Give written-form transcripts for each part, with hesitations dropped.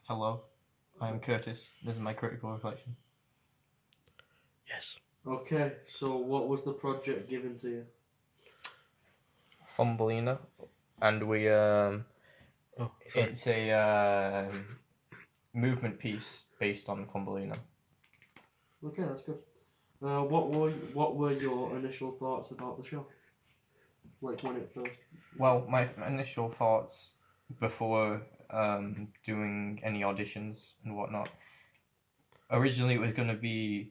Hello, I'm Curtis. This is my critical reflection. Yes. Okay, so what was the project given to you? Thumbelina, and we Oh, sorry. it's a movement piece based on Thumbelina. Okay, that's good. What were your initial thoughts about the show? Like when it first. Well, my initial thoughts before doing any auditions and whatnot. Originally, it was gonna be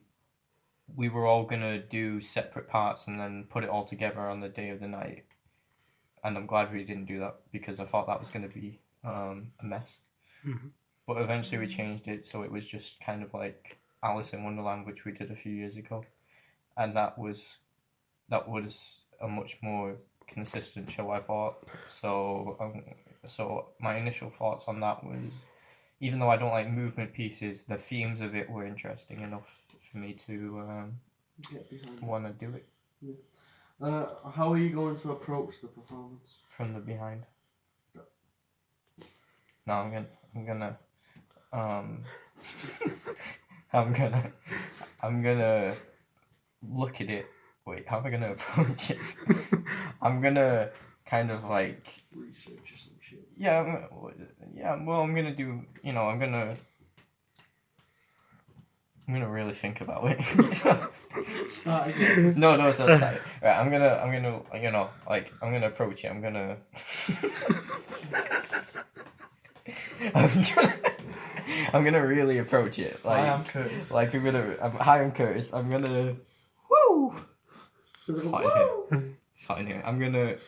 we were all gonna do separate parts and then put it all together on the day of the night. And I'm glad we didn't do that because I thought that was gonna be a mess. Mhm. But eventually we changed it so it was just kind of like Alice in Wonderland, which we did a few years ago, and that was a much more consistent show, I thought. So my initial thoughts on that was, even though I don't like movement pieces, the themes of it were interesting enough for me to Get behind. want to do it How are you going to approach the performance? from the behind. No, I'm gonna I'm gonna look at it. Wait, how am I gonna approach it? I'm gonna kind of like Research or some shit. yeah. Well, I'm gonna do. I'm gonna really think about it. Start again. No, it's not right. I'm gonna I'm gonna approach it. I'm gonna really approach it. Like, Hi, I'm Curtis. Like hi, I'm Curtis. I'm gonna. Woo! It's hot in here. It's hot in here. I'm gonna.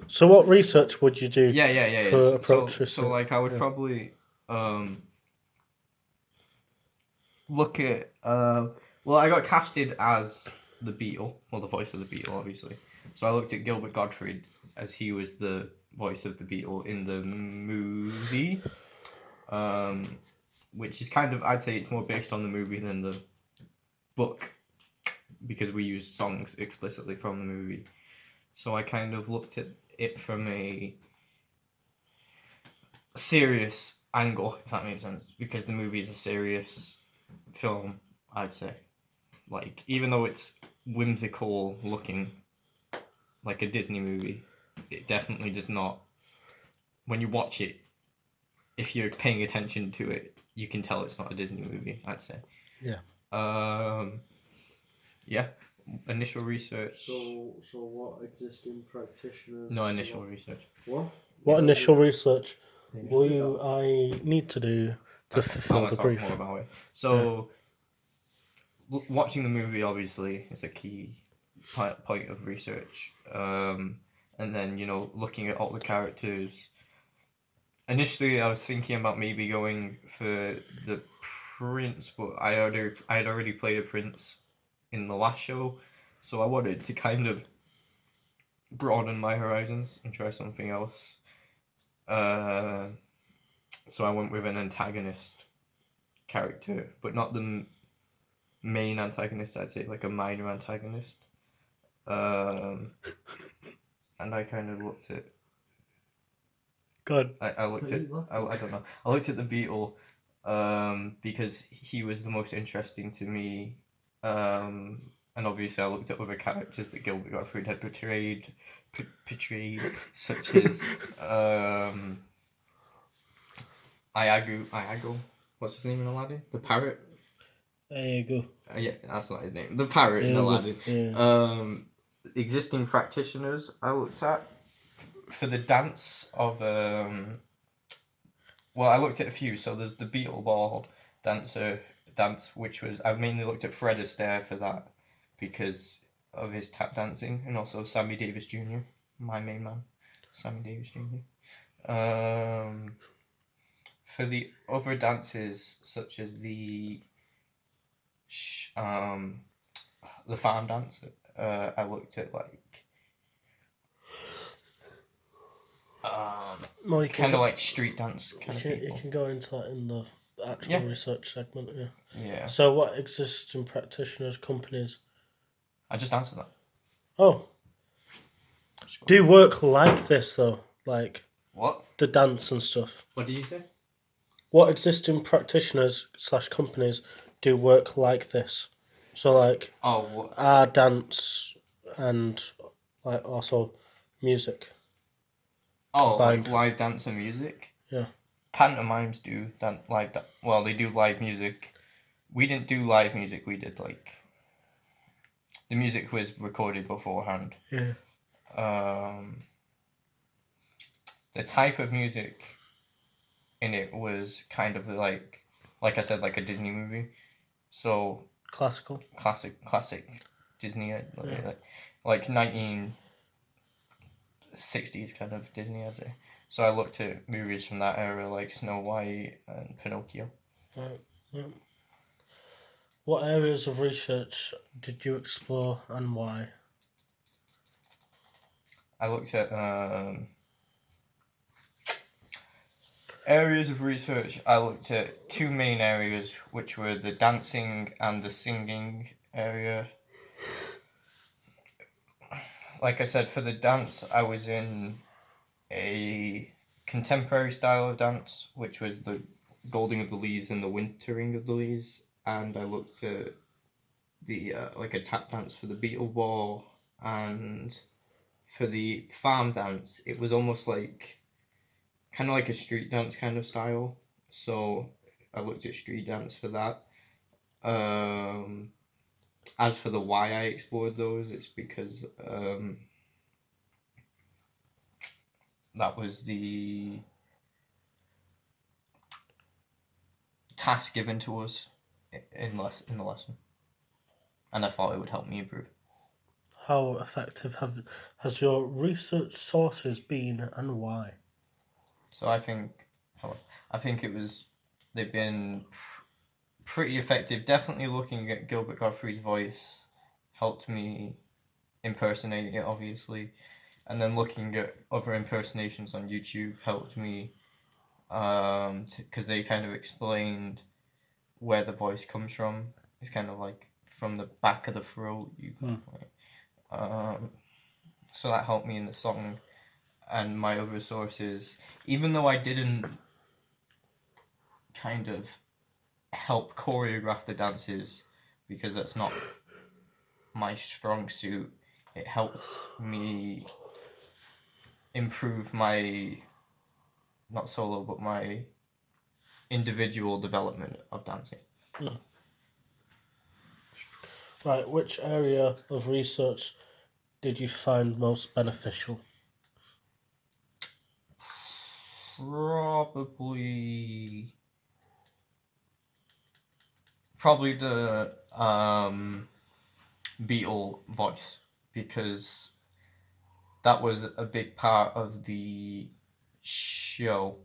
So what research would you do? Yeah. For approach so research? like I would probably look at well, I got casted as the Beetle, well, the voice of the Beetle, obviously. So I looked at Gilbert Gottfried as he was the voice of the Beetle in the movie, which is kind of, I'd say it's more based on the movie than the book, because we used songs explicitly from the movie. So I kind of looked at it from a serious angle, if that makes sense, because the movie is a serious film, I'd say. Like, even though it's whimsical looking, like a Disney movie, it definitely does not. When you watch it, if you're paying attention to it, you can tell it's not a Disney movie, I'd say. Yeah. Yeah. Initial research. So what existing practitioners? No initial research. What initial research will I need to do to fulfill the brief? More about it. So, watching the movie obviously is a key point of research. And then looking at all the characters. Initially, I was thinking about maybe going for the prince, but I had already played a prince in the last show, so I wanted to kind of broaden my horizons and try something else. So I went with an antagonist character, but not the main antagonist, I'd say, like a minor antagonist. And I kind of looked at. Good. I looked at. I don't know. I looked at the Beetle, because he was the most interesting to me. And obviously I looked at other characters that Gilbert Gottfried had portrayed, such as Iago. What's his name in Aladdin? The parrot. There you go. Yeah, that's not his name. The parrot in Aladdin. Yeah. Existing practitioners I looked at for the dance of well, I looked at a few. So there's the Beetle Ball dance, which was, I mainly looked at Fred Astaire for that because of his tap dancing, and also Sammy Davis Jr., my main man, Sammy Davis Jr. For the other dances, such as the farm dance, I looked at like kind of like street dance kind of people. You can go into that in the actual research segment. Yeah. So what existing practitioners, companies? I just answered that. Oh. Do work like this though, like what? the dance and stuff. What did you say? what existing practitioners / companies do work like this? So like art, dance, and like also music. like combined. live dance and music. Yeah. Pantomimes do that live. Well, they do live music. We didn't do live music. We did like the music was recorded beforehand. Yeah. The type of music in it was kind of like I said, like a Disney movie. So Classical. classic Disney, like 1960s kind of Disney, I'd say. So I looked at movies from that era, like Snow White and Pinocchio. Right. Yeah. What areas of research did you explore and why? I looked at areas of research. I looked at two main areas, which were the dancing and the singing area. Like I said, for the dance, I was in a contemporary style of dance, which was the Golding of the Leaves and the Wintering of the Leaves, and I looked at the like a tap dance for the Beetle Ball, and for the farm dance, it was almost like kind of like a street dance kind of style. So I looked at street dance for that. As for the why I explored those, it's because that was the task given to us in the lesson, and I thought it would help me improve. How effective has your research sources been and why? So I think they've been pretty effective. Definitely looking at Gilbert Gottfried's voice helped me impersonating it, obviously, and then looking at other impersonations on YouTube helped me, because they kind of explained where the voice comes from. It's kind of like from the back of the throat. So that helped me in the song. And my other sources, even though I didn't kind of help choreograph the dances, because that's not my strong suit, it helped me improve my, not solo, but my individual development of dancing. Right, which area of research did you find most beneficial? Probably the Beatle voice, because that was a big part of the show,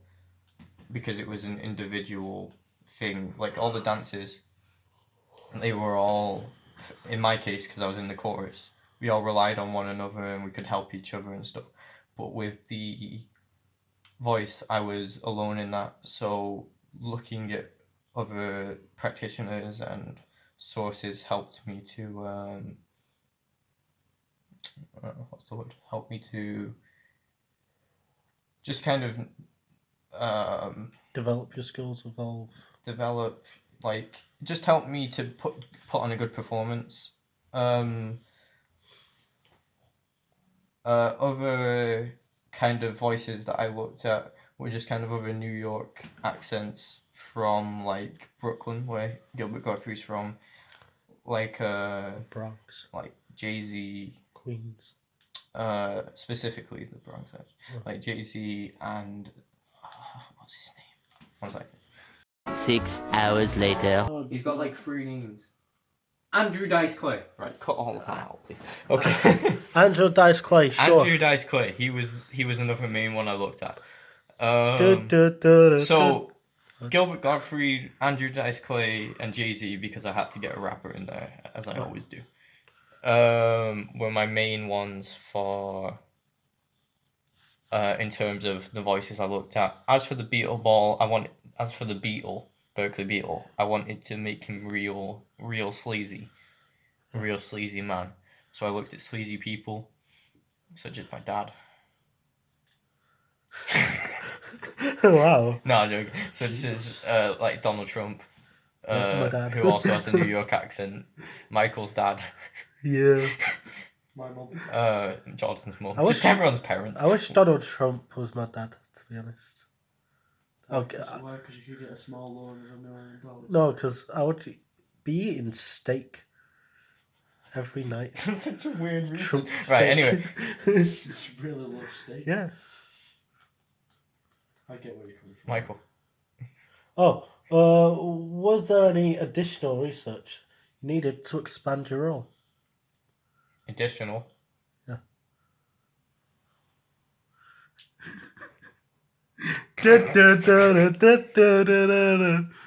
because it was an individual thing. Like all the dances, they were all, in my case, because I was in the chorus, we all relied on one another and we could help each other and stuff. But with the voice, I was alone in that. So looking at other practitioners and sources helped me to what's the word? Helped me to just kind of Develop your skills, develop, like, just help me to put on a good performance. Other kind of voices that I looked at were just kind of other New York accents from like Brooklyn, where Gilbert Gottfried's from, like Bronx, like Jay-Z, Queens, specifically the Bronx, like Jay-Z and what's his name? One second. 6 hours later. He's got like 3 names. Andrew Dice Clay. Right, cut all of that out, please. Okay. Andrew Dice Clay, sure. Andrew Dice Clay. He was another main one I looked at. So Gilbert Gottfried, Andrew Dice Clay, and Jay-Z, because I had to get a rapper in there, as I always do, were my main ones for in terms of the voices I looked at. As for the Berkeley Beetle, I wanted to make him real sleazy, a real sleazy man. So I looked at sleazy people, such as my dad. Wow. No, I'm joking. Such as like Donald Trump, My dad. who also has a New York accent. Michael's dad. Yeah. My mum. Jordan's mum. I wish- Just everyone's parents. I wish Donald Trump was my dad, to be honest. Okay. Why? Because you could get a small loan of $1 million. No, because I would be eating steak every night. That's such a weird reason. Trump Right, steak. anyway. Just really love steak. Yeah. I get where you're coming from. Michael. Oh, was there any additional research needed to expand your role? Additional. Yeah.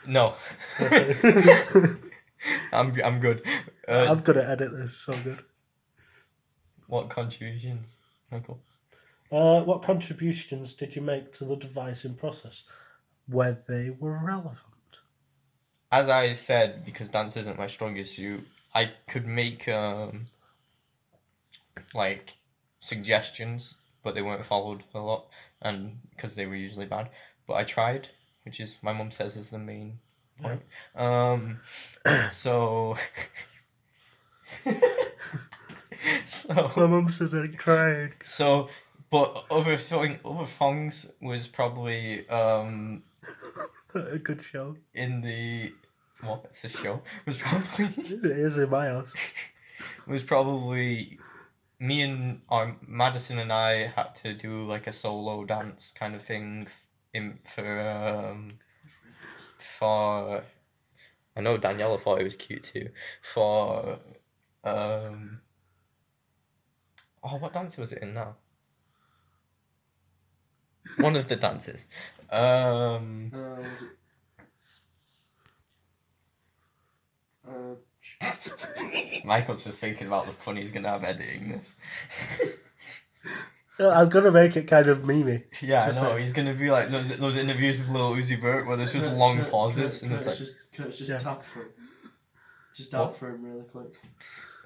No. I'm good. I'm gonna edit this so good. What contributions, Michael? What contributions did you make to the devising process where they were relevant? As I said, because dance isn't my strongest suit, I could make like suggestions, but they weren't followed a lot, and because they were usually bad. But I tried, which is my mum says is the main point. So. So My mum says I tried. So, but other songs was probably A good show. in the it's a show was probably It is in my house. was probably me and Madison and I had to do like a solo dance kind of thing for I know Daniela thought it was cute too for what dance was it in now? One of the dances. Was it? Michael's just thinking about the fun he's gonna have editing this. I'm gonna make it kind of memey. Yeah, Just I know. like- He's gonna be like those interviews with Lil Uzi Vert where there's just long pauses and it's like. Just Yeah. tap for him. Just tap for him really quick.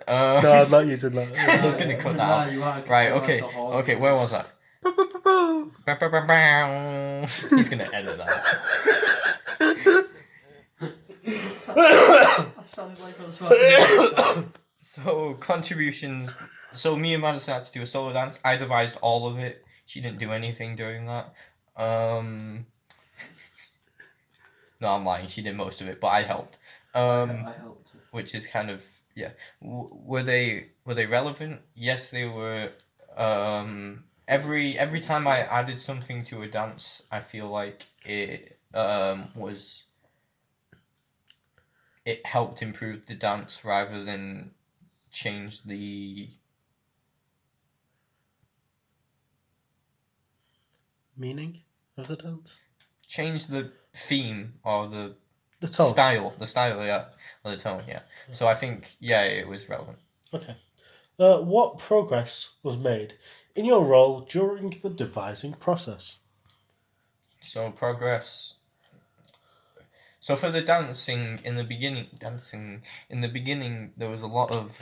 No, I'm not using that. He's gonna cut that out. Right. Okay. Okay. Where was that? He's gonna edit that. That sounded like I was about to So contributions. So me and Madison had to do a solo dance. I devised all of it. She didn't do anything during that. No, I'm lying. She did most of it, but I helped. I helped. Which is kind of were they relevant? Yes, they were. Every time I added something to a dance, I feel like it helped improve the dance rather than change the Meaning of the dance? change the theme or the tone. the style, yeah, or the tone, yeah. So I think it was relevant. Okay. What progress was made in your role during the devising process? So progress. So for the dancing in the beginning, there was a lot of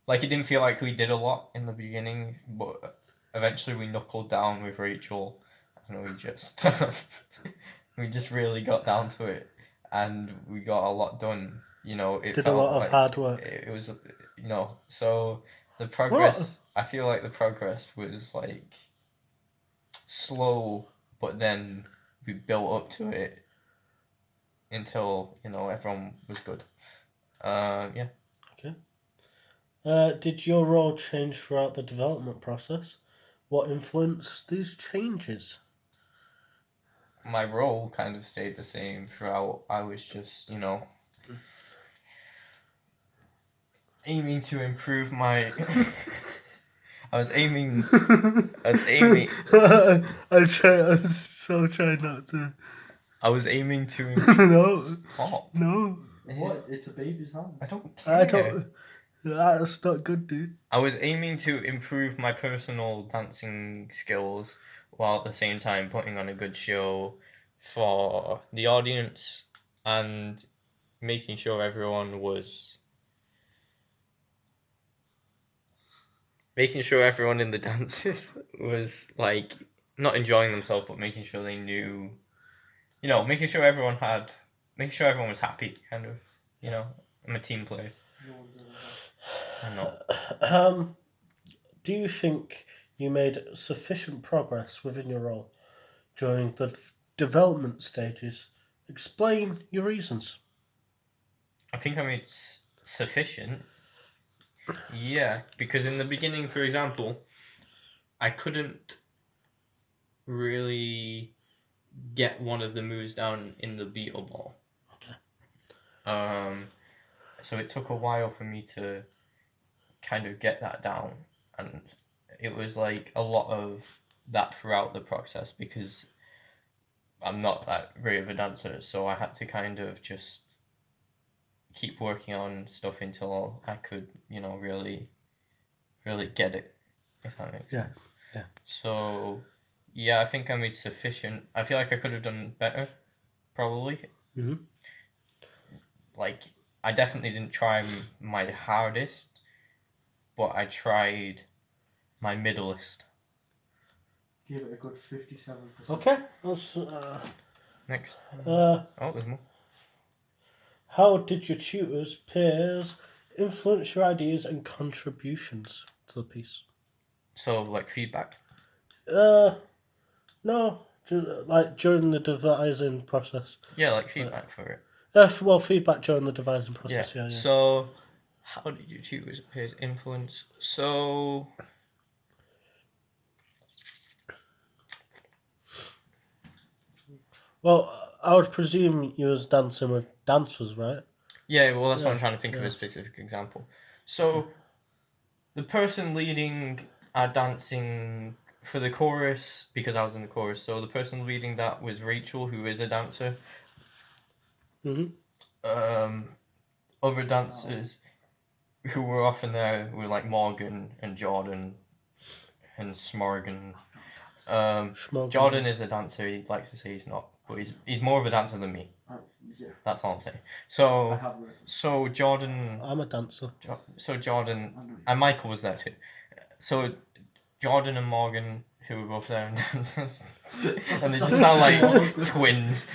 like it didn't feel like we did a lot in the beginning, but eventually we knuckled down with Rachel, and we just really got down to it, and we got a lot done. It Did a felt lot of like hard work. It was, so the progress. I feel like the progress was like slow, but then we built up to it until everyone was good. Yeah. Okay. Did your role change throughout the development process? What influenced these changes? My role kind of stayed the same throughout. I was just, aiming to improve my. I was aiming. I'm so trying not to. I was aiming to. No. Stop. No. What? It's a baby's hand. I don't care. I don't. That's not good, dude. I was aiming to improve my personal dancing skills while at the same time putting on a good show for the audience and making sure everyone in the dances was like not enjoying themselves, but making sure they knew, making sure everyone was happy, kind of, I'm a team player. No one's ever had. I'm not. Do you think you made sufficient progress within your role during the development stages? Explain your reasons. I think I made sufficient. Yeah, because in the beginning, for example, I couldn't really get one of the moves down in the beetle ball. Okay. So it took a while for me to kind of get that down, and it was like a lot of that throughout the process because I'm not that great of a dancer, so I had to kind of just keep working on stuff until I could, really, really get it, if that makes sense. Yeah. So, yeah, I think I made sufficient. I feel like I could have done better, probably. Mhm. Like, I definitely didn't try my hardest, but I tried my middlest. Give it a good 57%. Okay. That's, Next. uh, Oh, there's more. how did your tutors, peers, influence your ideas and contributions to the piece? So, like, feedback. No, like during the devising process. Yeah, like feedback for it. Well, feedback during the devising process. Yeah. So, how did your tutors peers influence? So, Well, I would presume you was dancing with dancers, right? yeah, well, that's what I'm Yeah, trying to think of yeah. a specific example. So, the person leading our dancing for the chorus, because I was in the chorus, so the person leading that was Rachel, who is a dancer. Other dancers who were often there were like Morgan and Jordan and Smorgan. Schmorgan. Jordan is a dancer. He likes to say he's not, but he's more of a dancer than me. Yeah. That's all I'm saying. I So have read. so Jordan. I'm a dancer. So Jordan I know. and Michael was there too. So Jordan and Morgan, who were both there and dancers, and they just sound like twins.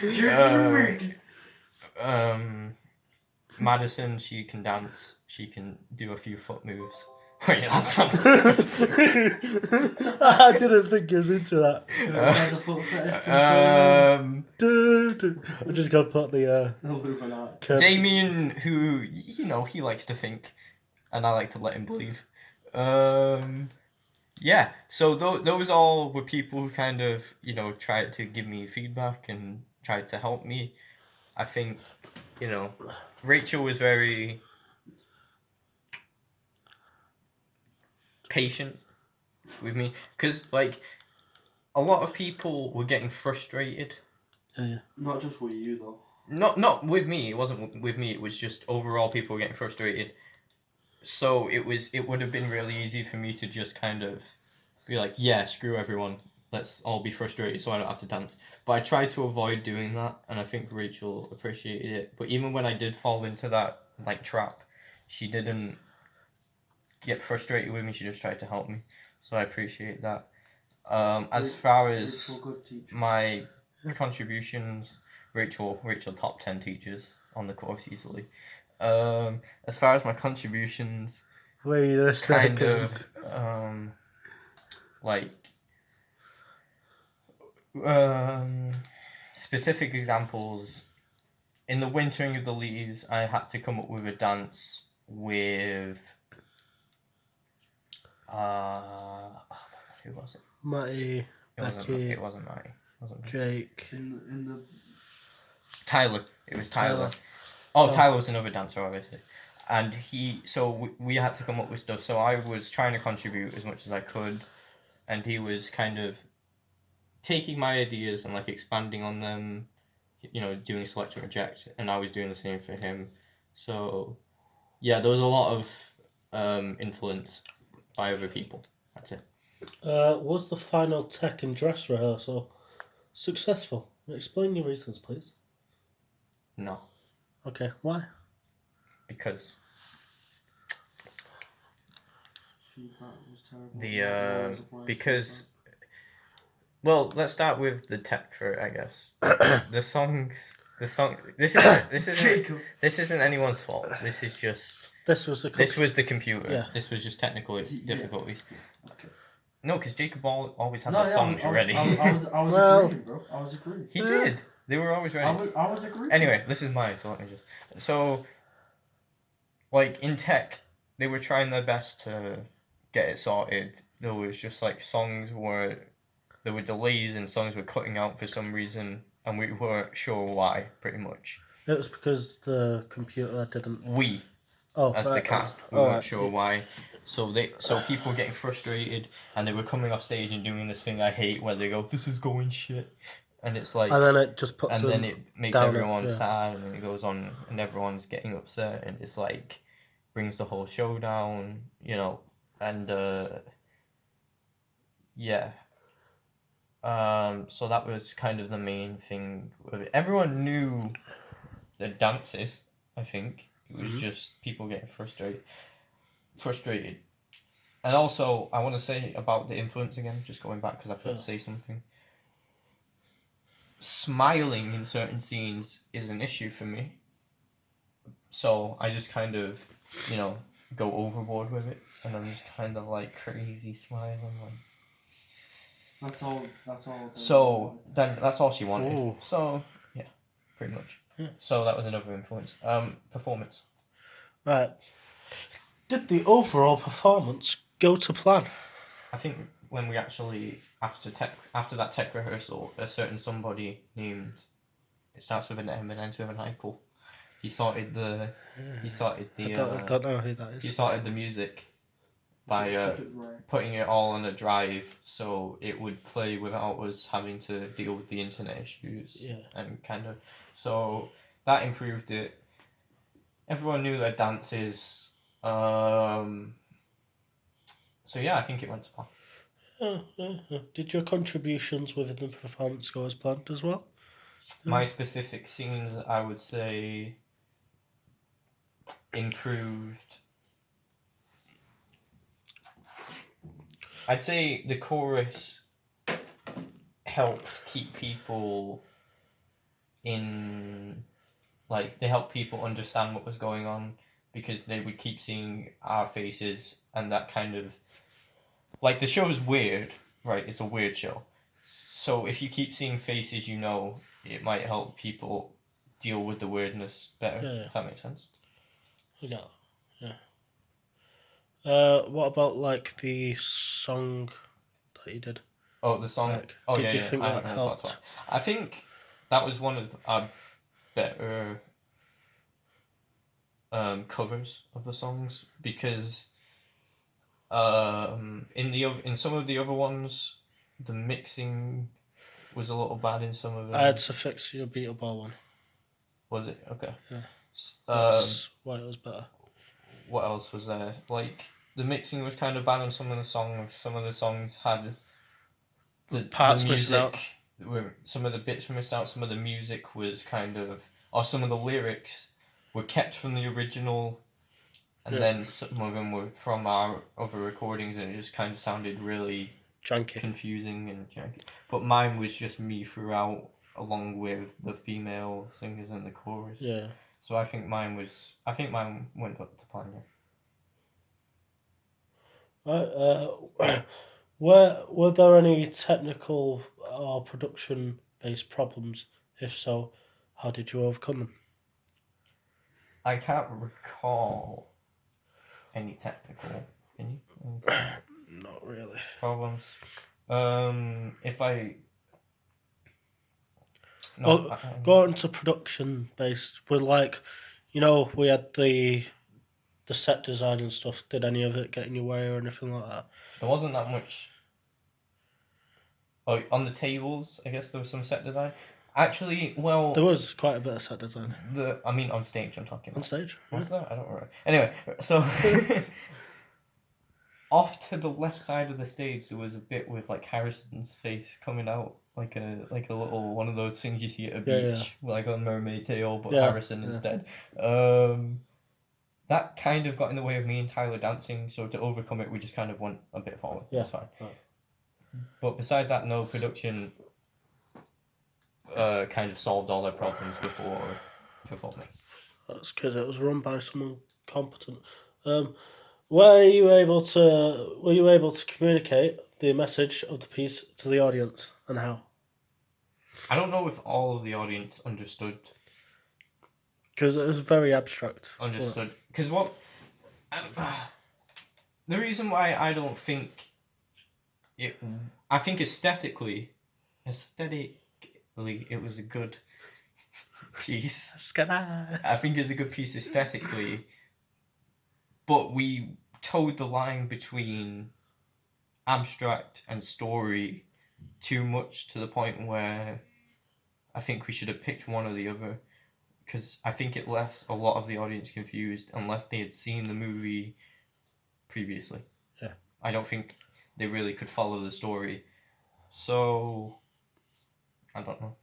Madison, she can dance. She can do a few foot moves. Wait, that sounds disgusting. I didn't think he was into that. There's a foot fetish. Um, I'm just gonna put the Illuminati. Damien, who he likes to think, and I like to let him believe. Yeah. So those all were people who kind of tried to give me feedback and tried to help me. I think Rachel was very patient with me because like a lot of people were getting frustrated. Yeah. Not just with you though. Not with me. It wasn't with me. It was just overall people were getting frustrated. So it would have been really easy for me to just kind of be like, yeah, screw everyone. Let's all be frustrated so I don't have to dance. But I tried to avoid doing that, and I think Rachel appreciated it. But even when I did fall into that like trap, she didn't get frustrated with me. She just tried to help me. So I appreciate that. As far as my contributions, Rachel top 10 teachers on the course easily. As far as my contributions, Wait a second. kind of like specific examples. In the wintering of the leaves, I had to come up with a dance with who was it? Matty, Becky, It wasn't Matty. Jake. In the Tyler. It was Tyler. Tyler was another dancer, obviously. And we had to come up with stuff. So I was trying to contribute as much as I could, and he was kind of taking my ideas and like expanding on them, doing select and reject, and I was doing the same for him. So yeah, there was a lot of influence by other people. That's it. Was the final tech and dress rehearsal successful? Explain your reasons, please. No. Okay, why? Because feedback was terrible. because Well, let's start with the tech for it, I guess. The song. This isn't. Jacob. This isn't anyone's fault. This is just. This was the. This was the computer. Yeah. This was just technical difficulties. Okay. No, because Jacob always had the songs ready. I was Well- agreeing, bro. I was agreeing. He did. They were always ready. I was agreeing. Anyway, this is mine, so let me just. So, like, in tech, they were trying their best to get it sorted. There was just, like, there were delays and songs were cutting out for some reason, and we weren't sure why, pretty much. It was because the computer didn't. We, Oh, as the right. cast, we weren't sure why. So people were getting frustrated, and they were coming off stage and doing this thing I hate, where they go, "This is going shit," and it's like, And then it just puts. and them then it makes down, everyone yeah. sad, and then it goes on, and everyone's getting upset, and it's like brings the whole show down, you know, and yeah. So that was kind of the main thing. Everyone knew the dances. I think it was Mhm. just people getting frustrated. And also, I want to say about the influence again, just going back because I forgot to say something. Smiling in certain scenes is an issue for me. So I just kind of, go overboard with it. And I'm just kind of like crazy smiling. That's all. So then that's all she wanted. Ooh. So, yeah, pretty much. Yeah. So that was another influence. Performance. Right. Did the overall performance go to plan? I think when we actually after that tech rehearsal, a certain somebody named, it starts with an M and ends with an Eichel. He sorted the I don't know who that is. he sorted the music by putting it all on a drive so it would play without us having to deal with the internet issues. Yeah. And kind of, so that improved it. Everyone knew their dances. So yeah, I think it went to plan. Did your contributions within the performance go as planned as well? My specific scenes, I would say, improved. I'd say the chorus helped keep people in, like, they helped people understand what was going on because they would keep seeing our faces, and that kind of, like, the show's weird, right? It's a weird show. So if you keep seeing faces, it might help people deal with the weirdness better, Yeah. if that makes sense. Yeah. What about like the song that you did? Oh, the song. Like, Oh, did yeah, you yeah. think I that haven't really thought helped? about it. I think that was one of our better covers of the songs because in some of the other ones, the mixing was a little bad in some of them. I had to fix your Beetle Ball one. Was it? Okay. Yeah. S- That's why it was better. What else was there? Like, the mixing was kind of bad on some of the songs. Some of the songs had Parts the missed out. Some of the bits were missed out. Some of the music was kind of, or some of the lyrics were kept from the original, and Yeah. then some of them were from our other recordings, and it just kind of sounded really Janky. confusing and janky. But mine was just me throughout, along with the female singers and the chorus. Yeah. So I think mine went up to plan. Right. Were there any technical or production based problems? If so, how did you overcome them? I can't recall any technical Not really. problems. If I Go on to production based. We're like, we had the set design and stuff. Did any of it get in your way or anything like that? there wasn't that much. Oh, on the tables, I guess there was some set design. Actually, well, There was quite a bit of set design on stage. I'm talking on about. stage. Was there? I don't remember. Anyway, so off to the left side of the stage, there was a bit with like Harrison's face coming out, like a little one of those things you see at a Yeah, beach, like on Mermaid Tale, but Yeah, Harrison yeah. instead. That kind of got in the way of me and Tyler dancing, so to overcome it, we just kind of went a bit forward. Yeah, That's fine. right. But beside that, no production kind of solved all their problems before performing. That's because it was run by someone competent. Were you able to communicate the message of the piece to the audience, and how? I don't know if all of the audience understood. Because it was very abstract. Understood. Because what... the reason why I don't think it... I think aesthetically, it was a good piece. I think it's a good piece aesthetically, but we towed the line between abstract and story too much to the point where I think we should have picked one or the other, because I think it left a lot of the audience confused unless they had seen the movie previously. Yeah. I don't think they really could follow the story. So I don't know.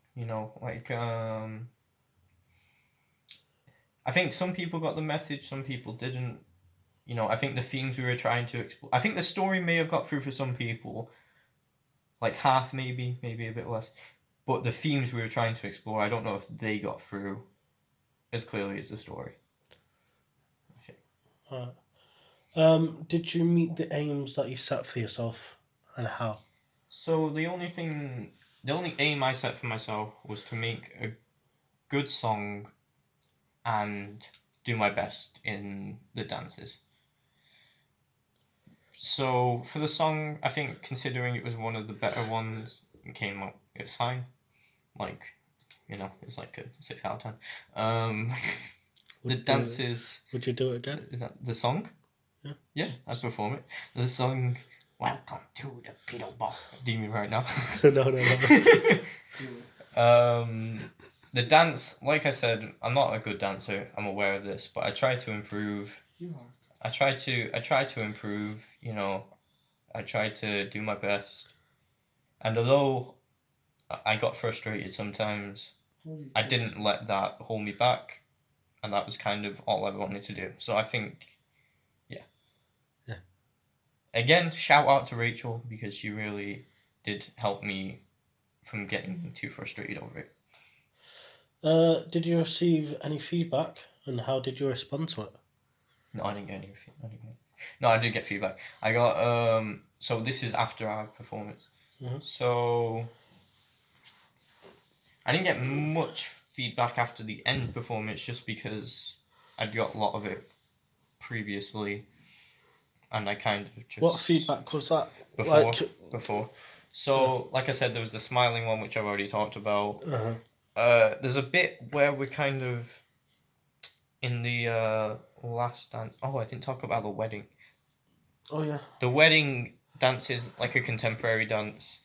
I think some people got the message, some people didn't. I think the themes we were trying to explore... I think the story may have got through for some people. Like half, maybe a bit less. But the themes we were trying to explore, I don't know if they got through as clearly as the story. Okay. Did you meet the aims that you set for yourself, and how? So the only aim I set for myself was to make a good song and do my best in the dances. So for the song, I think considering it was one of the better ones, it was fine. It's like a 6 out of 10. The dances... Would you do it again? The song? Yeah. Yeah, I'd perform it. The song, Welcome to the Pedo Ball. Do you mean right now? No. The dance, like I said, I'm not a good dancer. I'm aware of this, but I try to improve. You are. I try to improve. I try to do my best. And although I got frustrated sometimes, I didn't let that hold me back, and that was kind of all I wanted to do. So I think, yeah. Again, shout out to Rachel, because she really did help me from getting too frustrated over it. Did you receive any feedback, and how did you respond to it? No, I didn't get any feedback. No, I did get feedback. I got so this is after our performance. Mm-hmm. So I didn't get much feedback after the end performance, just because I'd got a lot of it previously, and I kind of just... What feedback was that? Before. So, like I said, there was the smiling one, which I've already talked about. Uh-huh. There's a bit where we're kind of in the last dance. Oh, I didn't talk about the wedding. Oh, yeah. The wedding dance is like a contemporary dance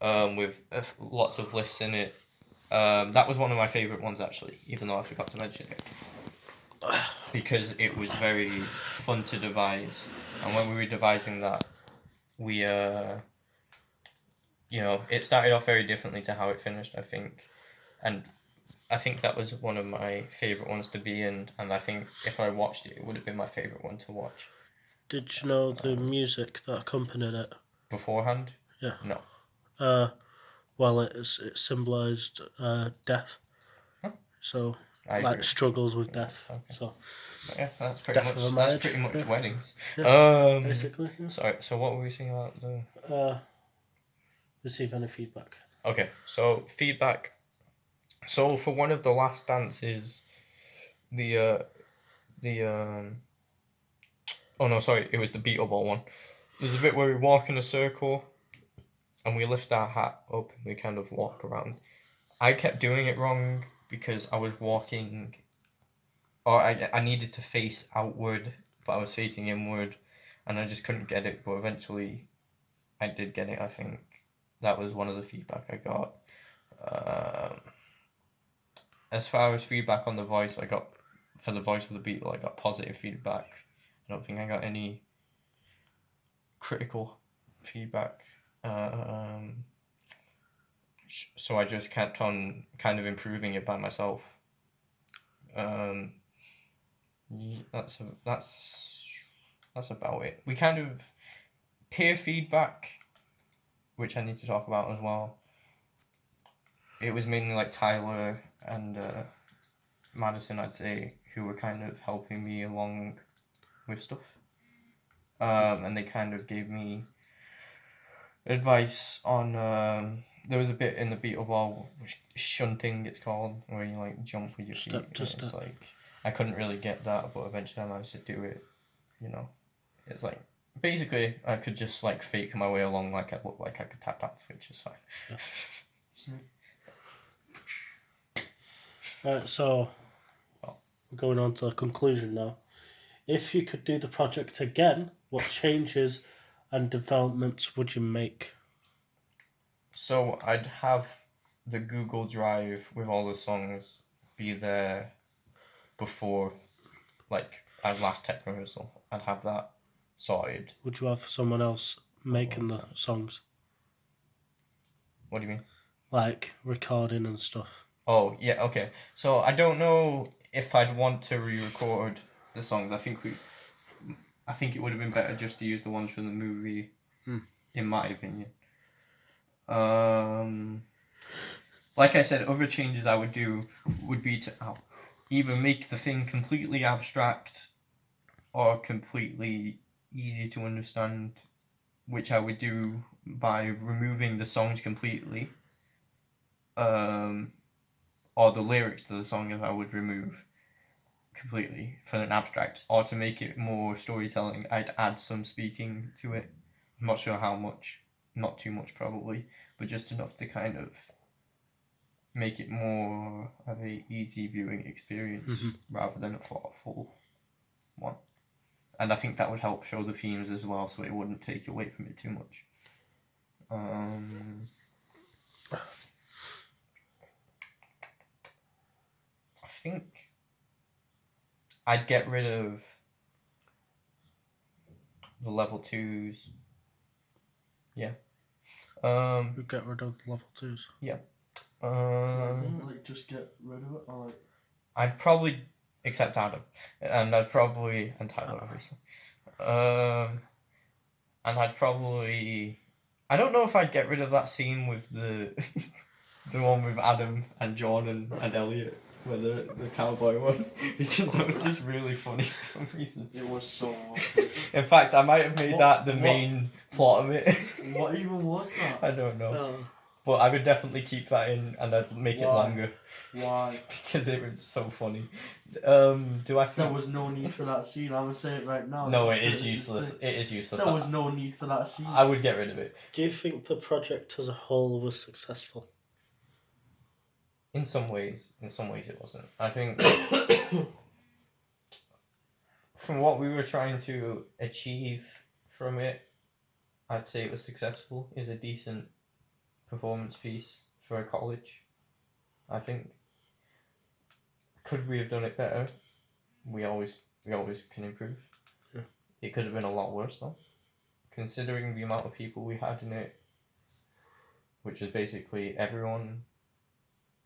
with lots of lifts in it. That was one of my favourite ones, actually, even though I forgot to mention it. Because it was very fun to devise. And when we were devising that, we, it started off very differently to how it finished, I think. And I think that was one of my favourite ones to be in, and I think if I watched it, it would have been my favourite one to watch. Did you know the music that accompanied it? Beforehand? Yeah. No. Well, it symbolised death. Huh? So, I agree. struggles with death. Okay. So, yeah, that's pretty much yeah. weddings. Yeah, basically. Yeah. Sorry, so what were we saying about the... receive any feedback? Okay, so feedback. So for one of the last dances, it was the beetle ball one. There's a bit where we walk in a circle, and we lift our hat up, and we kind of walk around. I kept doing it wrong because I was walking, or I needed to face outward, but I was facing inward, and I just couldn't get it. But eventually, I did get it. I think that was one of the feedback I got. As far as feedback on the voice, for the voice of the Beatle, I got positive feedback. I don't think I got any critical feedback. So I just kept on kind of improving it by myself. That's about it. We kind of... peer feedback which I need to talk about as well. It was mainly like Tyler and Madison, I'd say, who were kind of helping me along with stuff. And they kind of gave me advice on. There was a bit in the beetle ball, which shunting it's called, where you like jump with your Step feet. to And step. it's like I couldn't really get that, but eventually I managed to do it. You know, it's like basically I could just like fake my way along, like I looked like I could tap dance, which is fine. Right, so Oh. we're going on to the conclusion now. If you could do the project again, what changes and developments would you make? So I'd have the Google Drive with all the songs be there before, like, our last tech rehearsal. I'd have that sorted. Would you have someone else making the okay. songs, What do you mean? like recording and stuff? Oh, yeah, okay. So I don't know if I'd want to re-record the songs. I think it would have been better just to use the ones from the movie, in my opinion. Like I said, other changes I would do would be to either make the thing completely abstract or completely easy to understand, which I would do by removing the songs completely. Or the lyrics to the song I would remove completely for an abstract. Or to make it more storytelling, I'd add some speaking to it. I'm not sure how much, not too much probably, but just enough to kind of make it more of a easy viewing experience rather than a thoughtful one. And I think that would help show the themes as well, so it wouldn't take away from it too much. I think I'd get rid of the level 2s. Yeah. You get rid of level 2s. Like just get rid of it, or like. I'd probably accept Adam, and Tyler obviously. And I'd probably. I don't know if I'd get rid of that scene with the the one with Adam and John and Elliot, where the cowboy one, because that was just really funny for some reason. It was so awkward. In fact, I might have made that the main plot of it. What even was that? I don't know. But I would definitely keep that in, and I'd make it longer. Why? Because it was so funny. Do I think... There was no need for that scene, I'm gonna say it right now. No, it is useless. It is useless. There was no need for that scene. I would get rid of it. Do you think the project as a whole was successful? In some ways it wasn't. I think from what we were trying to achieve from it, I'd say it was successful. It's a decent performance piece for a college, I think. Could we have done it better? We always can improve. Yeah. It could have been a lot worse though, considering the amount of people we had in it, which is basically everyone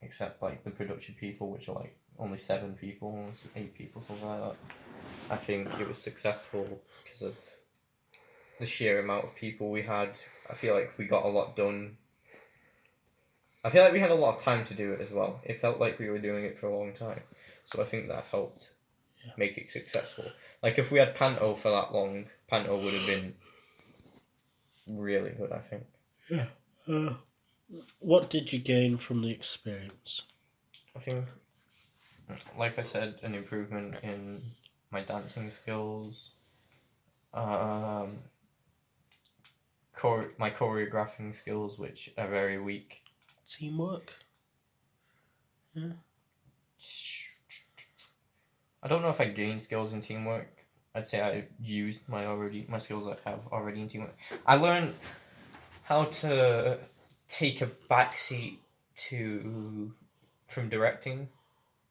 except like the production people, which are like only 7 people, 8 people, something like that. I think it was successful because of the sheer amount of people we had. I feel like we got a lot done. I feel like we had a lot of time to do it as well. It felt like we were doing it for a long time. So I think that helped make it successful. Like if we had Panto for that long, Panto would have been really good, I think. Yeah. What did you gain from the experience? I think, like I said, an improvement in my dancing skills, my choreographing skills, which are very weak. Teamwork? Yeah. I don't know if I gained skills in teamwork. I'd say I used my skills I have already in teamwork. I learned how to take a backseat from directing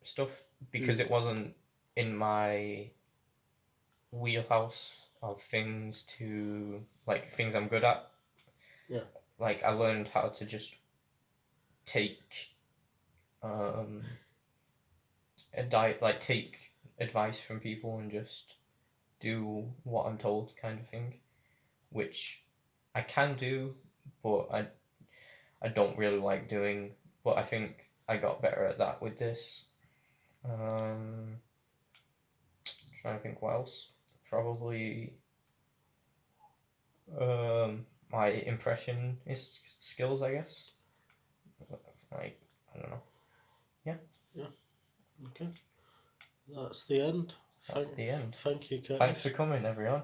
stuff because it wasn't in my wheelhouse of things things I'm good at. Yeah. Like I learned how to just take take advice from people and just do what I'm told kind of thing, which I can do but I don't really like doing. But I think I got better at that with this. Trying to think what else. Probably my impressionist skills, I guess. Like, I don't know. Okay. That's the end. That's the end. Thank you, Curtis. Thanks for coming, everyone.